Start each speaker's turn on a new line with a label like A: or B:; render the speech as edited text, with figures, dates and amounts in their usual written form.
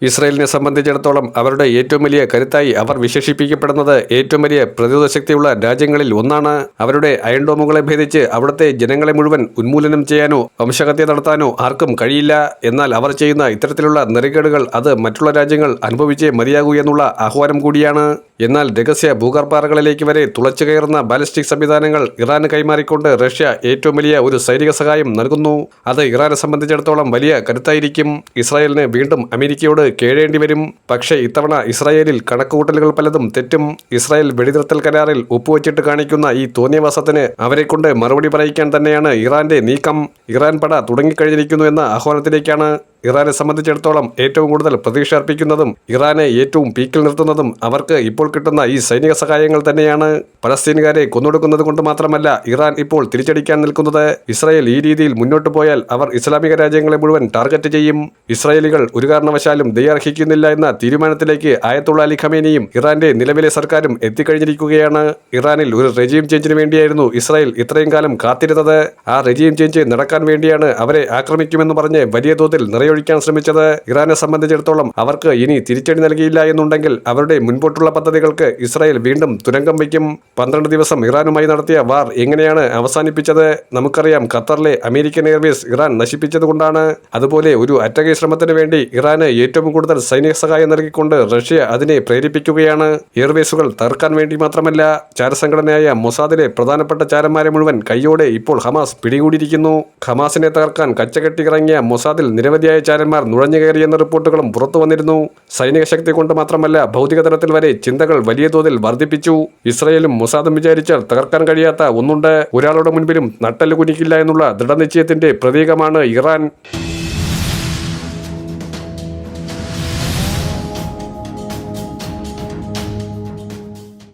A: ഇസ്രായേലിനെ സംബന്ധിച്ചിടത്തോളം അവരുടെ ഏറ്റവും വലിയ കരുത്തായി അവർ വിശേഷിപ്പിക്കപ്പെടുന്നത് ഏറ്റവും വലിയ പ്രതിരോധ ശക്തിയുള്ള രാജ്യങ്ങളിൽ ഒന്നാണ്. അവരുടെ അയൺ ഡോമുകളെ ഭേദിച്ച് അവിടുത്തെ ജനങ്ങളെ മുഴുവൻ ഉന്മൂലനം ചെയ്യാനോ വംശഹത്യ നടത്താനോ ആർക്കും കഴിയില്ല. എന്നാൽ അവർ ചെയ്യുന്ന ഇത്തരത്തിലുള്ള നെറികേടുകൾ അത് മറ്റുള്ള രാജ്യങ്ങൾ അനുഭവിച്ചേ മതിയാകൂ എന്നുള്ള ആഹ്വാനം കൂടിയാണ്. എന്നാൽ രഹസ്യ ഭൂഗർഭാറകളിലേക്ക് വരെ തുളച്ചു കയറുന്ന ബാലിസ്റ്റിക് സംവിധാനങ്ങൾ ഇറാന് കൈമാറിക്കൊണ്ട് റഷ്യ ഏറ്റവും വലിയ ഒരു സൈനിക സഹായം നൽകുന്നു. അത് ഇറാനെ സംബന്ധിച്ചിടത്തോളം വലിയ കരുത്തായിരിക്കും. ഇസ്രായേലിന് വീണ്ടും അമേരിക്കയോട് കേഴേണ്ടി വരും. പക്ഷേ ഇത്തവണ ഇസ്രായേലിൽ കണക്കുകൂട്ടലുകൾ പലതും തെറ്റും. ഇസ്രായേൽ വെടിനിർത്തൽ കരാറിൽ ഒപ്പുവച്ചിട്ട് കാണിക്കുന്ന ഈ തോന്നിയവാസത്തിന് അവരെക്കൊണ്ട് മറുപടി പറയിക്കാൻ തന്നെയാണ് ഇറാന്റെ നീക്കം. ഇറാൻ പട തുടങ്ങിക്കഴിഞ്ഞിരിക്കുന്നു എന്ന ആഹ്വാനത്തിലേക്കാണ് ഇറാനെ സംബന്ധിച്ചിടത്തോളം ഏറ്റവും കൂടുതൽ പ്രതീക്ഷ അർപ്പിക്കുന്നതും ഇറാനെ ഏറ്റവും പീക്കിൽ നിർത്തുന്നതും അവർക്ക് ഇപ്പോൾ കിട്ടുന്ന ഈ സൈനിക സഹായങ്ങൾ തന്നെയാണ്. പലസ്തീനുകാരെ കൊന്നൊടുക്കുന്നത് കൊണ്ട് മാത്രമല്ല ഇറാൻ ഇപ്പോൾ തിരിച്ചടിക്കാൻ നിൽക്കുന്നത്. ഇസ്രായേൽ ഈ രീതിയിൽ മുന്നോട്ട് പോയാൽ അവർ ഇസ്ലാമിക രാജ്യങ്ങളെ മുഴുവൻ ടാർഗറ്റ് ചെയ്യും. ഇസ്രായേലികൾ ഒരു കാരണവശാലും ദയർഹിക്കുന്നില്ല എന്ന തീരുമാനത്തിലേക്ക് ആയത്തുള്ള അലി ഖമേനിയും ഇറാന്റെ നിലവിലെ സർക്കാരും എത്തിക്കഴിഞ്ഞിരിക്കുകയാണ്. ഇറാനിൽ ഒരു റെജീം ചേഞ്ചിന് വേണ്ടിയായിരുന്നു ഇസ്രായേൽ ഇത്രയും കാലം കാത്തിരുന്നത്. ആ റെജീം ചേഞ്ച് നടക്കാൻ വേണ്ടിയാണ് അവരെ ആക്രമിക്കുമെന്ന് പറഞ്ഞ് വലിയ തോതിൽ ഒഴിക്കാൻ ശ്രമിച്ചത്. ഇറാനെ സംബന്ധിച്ചിടത്തോളം അവർക്ക് ഇനി തിരിച്ചടി നൽകിയില്ല എന്നുണ്ടെങ്കിൽ അവരുടെ മുൻപോട്ടുള്ള പദ്ധതികൾക്ക് ഇസ്രായേൽ വീണ്ടും തുരങ്കം വയ്ക്കും. 12 ദിവസം ഇറാനുമായി നടത്തിയ വാർ എങ്ങനെയാണ് അവസാനിപ്പിച്ചത് നമുക്കറിയാം. ഖത്തറിലെ അമേരിക്കൻ എയർവേസ് ഇറാൻ നശിപ്പിച്ചതുകൊണ്ടാണ്. അതുപോലെ ഒരു അറ്റകൈ ശ്രമത്തിന് വേണ്ടി ഇറാന് ഏറ്റവും കൂടുതൽ സൈനിക സഹായം നൽകിക്കൊണ്ട് റഷ്യ അതിനെ പ്രേരിപ്പിക്കുകയാണ്. എയർവേസുകൾ തകർക്കാൻ വേണ്ടി മാത്രമല്ല, ചാരസംഘടനയായ മൊസാദിലെ പ്രധാനപ്പെട്ട ചാരന്മാരെ മുഴുവൻ കൈയോടെ ഇപ്പോൾ ഹമാസ് പിടികൂടിയിരിക്കുന്നു. ഹമാസിനെ തകർക്കാൻ കച്ചകെട്ടി ഇറങ്ങിയ മൊസാദിൽ നിരവധിയായ ചാരന്മാർ നുഴഞ്ഞുകയറിയെന്ന റിപ്പോർട്ടുകളും പുറത്തു വന്നിരുന്നു. സൈനിക ശക്തി കൊണ്ട് മാത്രമല്ല, ഭൗതിക തലത്തിൽ വരെ ചിന്തകൾ വലിയ തോതിൽ വർദ്ധിപ്പിച്ചു. ഇസ്രായേലും മൊസാദും വിചാരിച്ചാൽ തകർക്കാൻ കഴിയാത്ത ഒന്നുണ്ട്. ഒരാളുടെ മുൻപിലും നട്ടല് കുനിക്കില്ല എന്നുള്ള ദൃഢനിശ്ചയത്തിന്റെ പ്രതീകമാണ് ഇറാൻ.